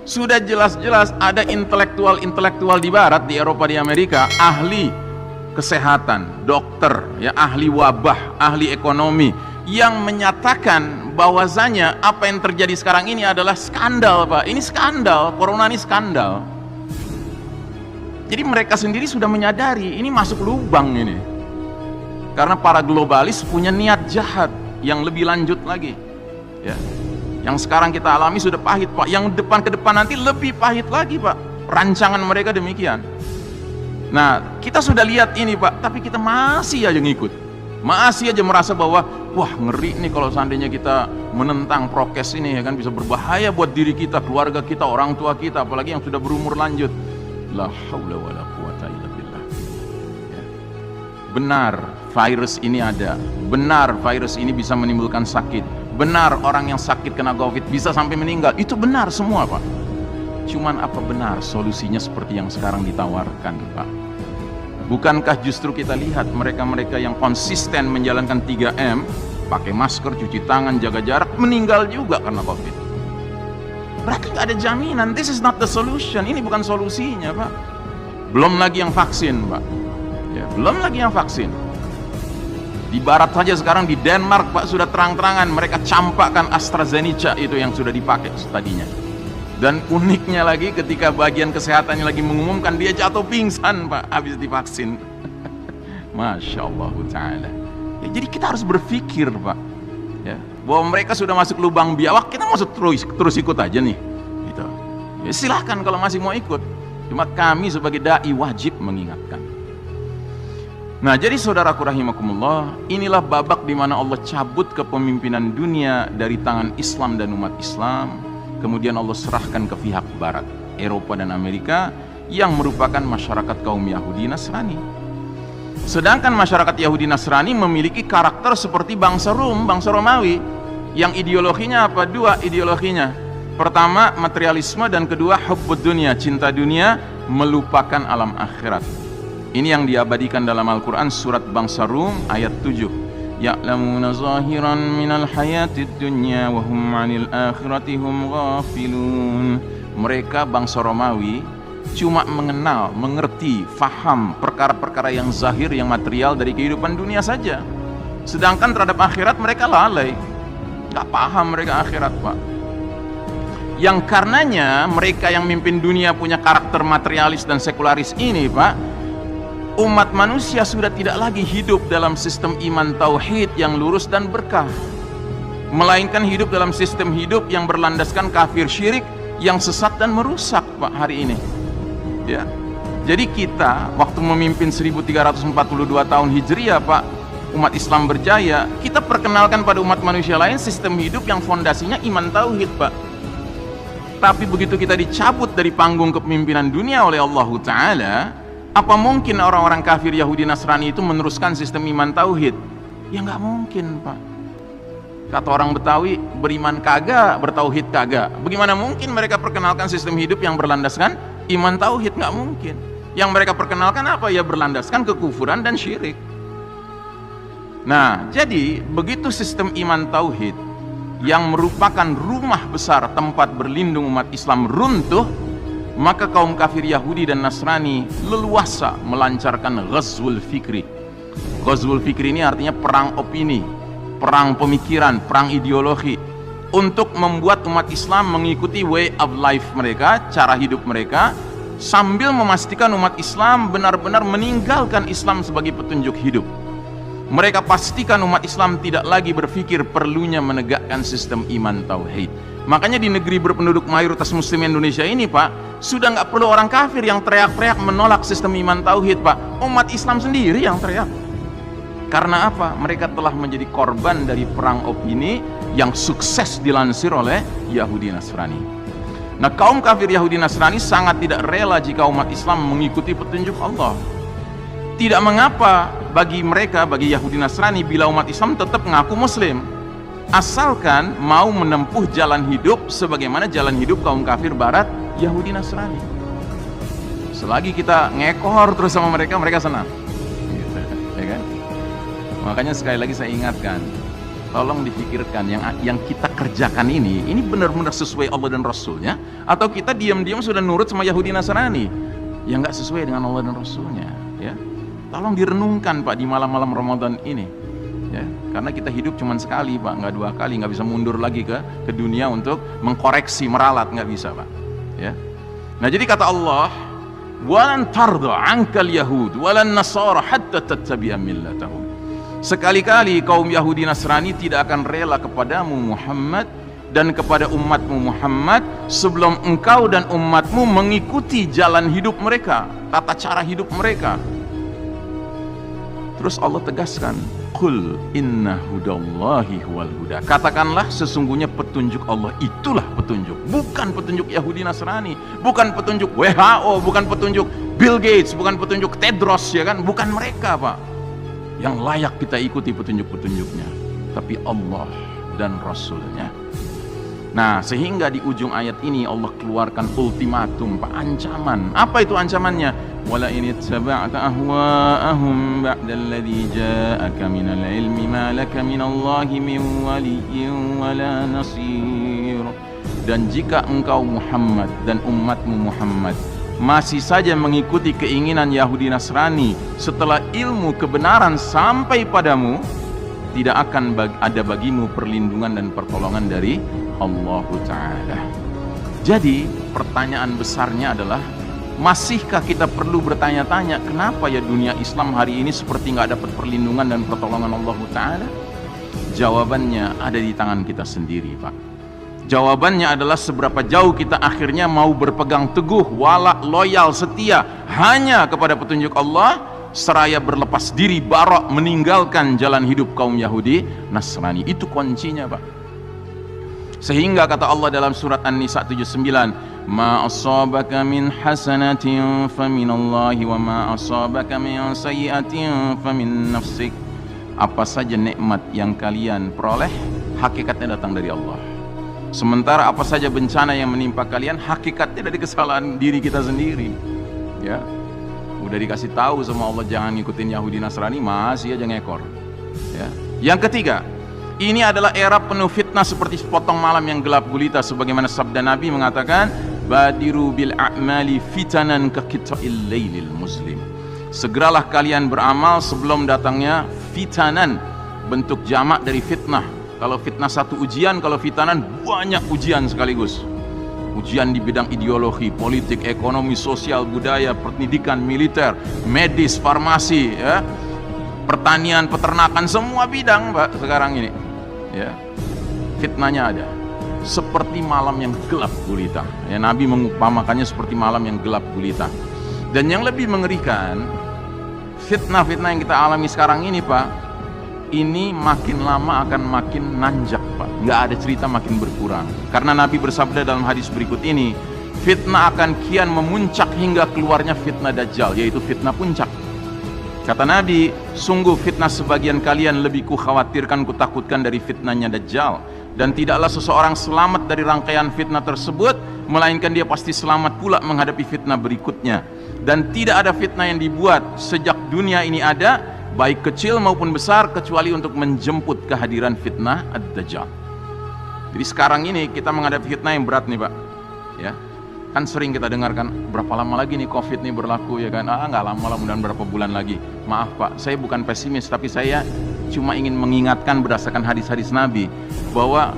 Sudah jelas-jelas ada intelektual di barat, di Eropa, di Amerika, ahli kesehatan, dokter, ya, ahli wabah, ahli ekonomi, yang menyatakan bahwasanya apa yang terjadi sekarang ini adalah skandal, Pak. Ini skandal, corona ini skandal. Jadi mereka sendiri sudah menyadari ini masuk lubang ini. Karena para globalis punya niat jahat yang lebih lanjut lagi. Ya. Yang sekarang kita alami sudah pahit, Pak. Yang depan ke depan nanti lebih pahit lagi, Pak. Rancangan mereka demikian. Nah, kita sudah lihat ini, Pak, tapi kita masih aja ngikut. Masih aja merasa bahwa wah, ngeri nih kalau seandainya kita menentang prokes ini, ya kan, bisa berbahaya buat diri kita, keluarga kita, orang tua kita, apalagi yang sudah berumur lanjut. La haula wala quwata illa billah. Ya. Benar, virus ini ada. Benar, virus ini bisa menimbulkan sakit. Benar, orang yang sakit kena COVID bisa sampai meninggal. Itu benar semua, Pak. Cuman apa benar solusinya seperti yang sekarang ditawarkan, Pak? Bukankah justru kita lihat mereka-mereka yang konsisten menjalankan 3M, pakai masker, cuci tangan, jaga jarak, meninggal juga karena COVID. Berarti nggak ada jaminan. This is not the solution. Ini bukan solusinya, Pak. Belum lagi yang vaksin, Pak. Ya, belum lagi yang vaksin. Di barat saja sekarang, di Denmark, Pak, sudah terang-terangan mereka campakkan AstraZeneca itu yang sudah dipakai tadinya. Dan uniknya lagi ketika bagian kesehatannya lagi mengumumkan, dia jatuh pingsan, Pak, habis divaksin. Masya Allah ta'ala. Ya, jadi kita harus berpikir, Pak, ya, bahwa mereka sudah masuk lubang biawak, kita mau terus ikut aja nih. Gitu. Ya, silahkan kalau masih mau ikut. Cuma kami sebagai da'i wajib mengingatkan. Nah, jadi saudaraku rahimakumullah, inilah babak di mana Allah cabut kepemimpinan dunia dari tangan Islam dan umat Islam. Kemudian Allah serahkan ke pihak barat, Eropa dan Amerika, yang merupakan masyarakat kaum Yahudi Nasrani. Sedangkan masyarakat Yahudi Nasrani memiliki karakter seperti bangsa Rum, bangsa Romawi, yang ideologinya apa? Dua ideologinya. Pertama, materialisme, dan kedua, hubbud dunia, cinta dunia, melupakan alam akhirat. Ini yang diabadikan dalam Al-Quran surat bangsa Rum ayat 7. Ya'lamuna zahiran minal hayatid dunya wa hum 'anil akhirati hum ghafilun. Mereka bangsa Romawi cuma mengenal, mengerti, faham perkara-perkara yang zahir, yang material dari kehidupan dunia saja. Sedangkan terhadap akhirat mereka lalai. Gak paham mereka akhirat, Pak. Yang karenanya mereka yang mimpin dunia punya karakter materialis dan sekularis ini, Pak, umat manusia sudah tidak lagi hidup dalam sistem iman tauhid yang lurus dan berkah, melainkan hidup dalam sistem hidup yang berlandaskan kafir syirik yang sesat dan merusak, Pak, hari ini. Ya. Jadi kita waktu memimpin 1342 tahun Hijriah, Pak, umat Islam berjaya, kita perkenalkan pada umat manusia lain sistem hidup yang fondasinya iman tauhid, Pak. Tapi begitu kita dicabut dari panggung kepemimpinan dunia oleh Allah Ta'ala, apa mungkin orang-orang kafir Yahudi Nasrani itu meneruskan sistem iman tauhid? Ya nggak mungkin, Pak. Kata orang Betawi, beriman kagak, bertauhid kagak. Bagaimana mungkin mereka perkenalkan sistem hidup yang berlandaskan iman tauhid? Nggak mungkin. Yang mereka perkenalkan apa? Ya berlandaskan kekufuran dan syirik. Nah, jadi begitu sistem iman tauhid yang merupakan rumah besar tempat berlindung umat Islam runtuh, maka kaum kafir Yahudi dan Nasrani leluasa melancarkan ghazwul fikri. Ghazwul fikri ini artinya perang opini, perang pemikiran, perang ideologi, untuk membuat umat Islam mengikuti way of life mereka, cara hidup mereka, sambil memastikan umat Islam benar-benar meninggalkan Islam sebagai petunjuk hidup. Mereka pastikan umat Islam tidak lagi berpikir perlunya menegakkan sistem iman tauhid. Makanya di negeri berpenduduk mayoritas muslim Indonesia ini, Pak, sudah nggak perlu orang kafir yang teriak-teriak menolak sistem iman tauhid, Pak. Umat Islam sendiri yang teriak. Karena apa? Mereka telah menjadi korban dari perang opini yang sukses dilansir oleh Yahudi Nasrani. Nah, kaum kafir Yahudi Nasrani sangat tidak rela jika umat Islam mengikuti petunjuk Allah. Tidak mengapa bagi mereka, bagi Yahudi Nasrani, bila umat Islam tetap mengaku muslim, asalkan mau menempuh jalan hidup sebagaimana jalan hidup kaum kafir barat Yahudi Nasrani. Selagi kita ngekor terus sama mereka, mereka senang, gitu, ya kan? Makanya sekali lagi saya ingatkan, tolong dipikirkan yang kita kerjakan ini benar-benar sesuai Allah dan Rasulnya, atau kita diam-diam sudah nurut sama Yahudi Nasrani yang nggak sesuai dengan Allah dan Rasulnya, ya. Tolong direnungkan Pak di malam-malam Ramadan ini, ya. Karena kita hidup cuma sekali Pak, nggak dua kali, nggak bisa mundur lagi ke dunia untuk mengkoreksi, meralat, nggak bisa Pak, ya. Nah jadi kata Allah, walan tarda ankal yahud walan nasara hatta tattabi'a millatahum. Sekali-kali kaum Yahudi Nasrani tidak akan rela kepadamu Muhammad dan kepada umatmu Muhammad sebelum engkau dan umatmu mengikuti jalan hidup mereka, tata cara hidup mereka. Terus Allah tegaskan, qul inna hudallahi huwal huda. Katakanlah sesungguhnya petunjuk Allah itulah petunjuk, bukan petunjuk Yahudi Nasrani, bukan petunjuk WHO, bukan petunjuk Bill Gates, bukan petunjuk Tedros, ya kan, bukan mereka Pak yang layak kita ikuti petunjuk-petunjuknya, tapi Allah dan Rasulnya. Nah sehingga di ujung ayat ini Allah keluarkan ultimatum Pak, ancaman. Apa itu ancamannya? Wala in ittaba'ta ahwa'ahum ba'dalladzi ja'aka minal ilmi ma laka minallahi min waliyyin wala nasir. Dan jika engkau Muhammad dan umatmu Muhammad masih saja mengikuti keinginan Yahudi Nasrani setelah ilmu kebenaran sampai padamu, tidak akan ada bagimu perlindungan dan pertolongan dari Allah Ta'ala. Jadi pertanyaan besarnya adalah, masihkah kita perlu bertanya-tanya kenapa ya dunia Islam hari ini seperti nggak dapat perlindungan dan pertolongan Allah Ta'ala? Jawabannya ada di tangan kita sendiri Pak. Jawabannya adalah seberapa jauh kita akhirnya mau berpegang teguh, wala, loyal, setia hanya kepada petunjuk Allah, seraya berlepas diri, barok, meninggalkan jalan hidup kaum Yahudi Nasrani. Itu kuncinya Pak. Sehingga kata Allah dalam surat An-Nisa 79, ma asabaka min hasanatin faminallahi wa ma asabaka min sayyi'atin famin nafsik. Apa saja nikmat yang kalian peroleh, hakikatnya datang dari Allah. Sementara apa saja bencana yang menimpa kalian, hakikatnya dari kesalahan diri kita sendiri, ya. Udah dikasih tahu sama Allah jangan ngikutin Yahudi Nasrani, masih aja ngekor, ya. Yang ketiga, ini adalah era penuh fitnah seperti sepotong malam yang gelap gulita, sebagaimana sabda Nabi mengatakan, badiru bil a'mali fitanan ka qita'il lailil muslim. Segeralah kalian beramal sebelum datangnya fitanan, bentuk jamak dari fitnah. Kalau fitnah satu ujian, kalau fitanan banyak ujian sekaligus. Ujian di bidang ideologi, politik, ekonomi, sosial, budaya, pendidikan, militer, medis, farmasi, ya, pertanian, peternakan, semua bidang Pak sekarang ini, ya. Fitnahnya ada. Seperti malam yang gelap gulita. Ya, Nabi mengumpamakannya seperti malam yang gelap gulita. Dan yang lebih mengerikan, fitnah-fitnah yang kita alami sekarang ini Pak, ini makin lama akan makin nanjak Pak, nggak ada cerita makin berkurang. Karena Nabi bersabda dalam hadis berikut ini, fitnah akan kian memuncak hingga keluarnya fitnah Dajjal, yaitu fitnah puncak. Kata Nabi, sungguh fitnah sebagian kalian lebih kukhawatirkan, kutakutkan dari fitnahnya Dajjal. Dan tidaklah seseorang selamat dari rangkaian fitnah tersebut, melainkan dia pasti selamat pula menghadapi fitnah berikutnya. Dan tidak ada fitnah yang dibuat sejak dunia ini ada, baik kecil maupun besar, kecuali untuk menjemput kehadiran fitnah Ad-Dajjal. Jadi sekarang ini kita menghadapi fitnah yang berat nih Pak, ya. Kan sering kita dengarkan, berapa lama lagi nih COVID nih berlaku, ya kan? Nggak lama lah, mudah-mudahan berapa bulan lagi. Maaf Pak, saya bukan pesimis, tapi saya cuma ingin mengingatkan berdasarkan hadis-hadis Nabi bahwa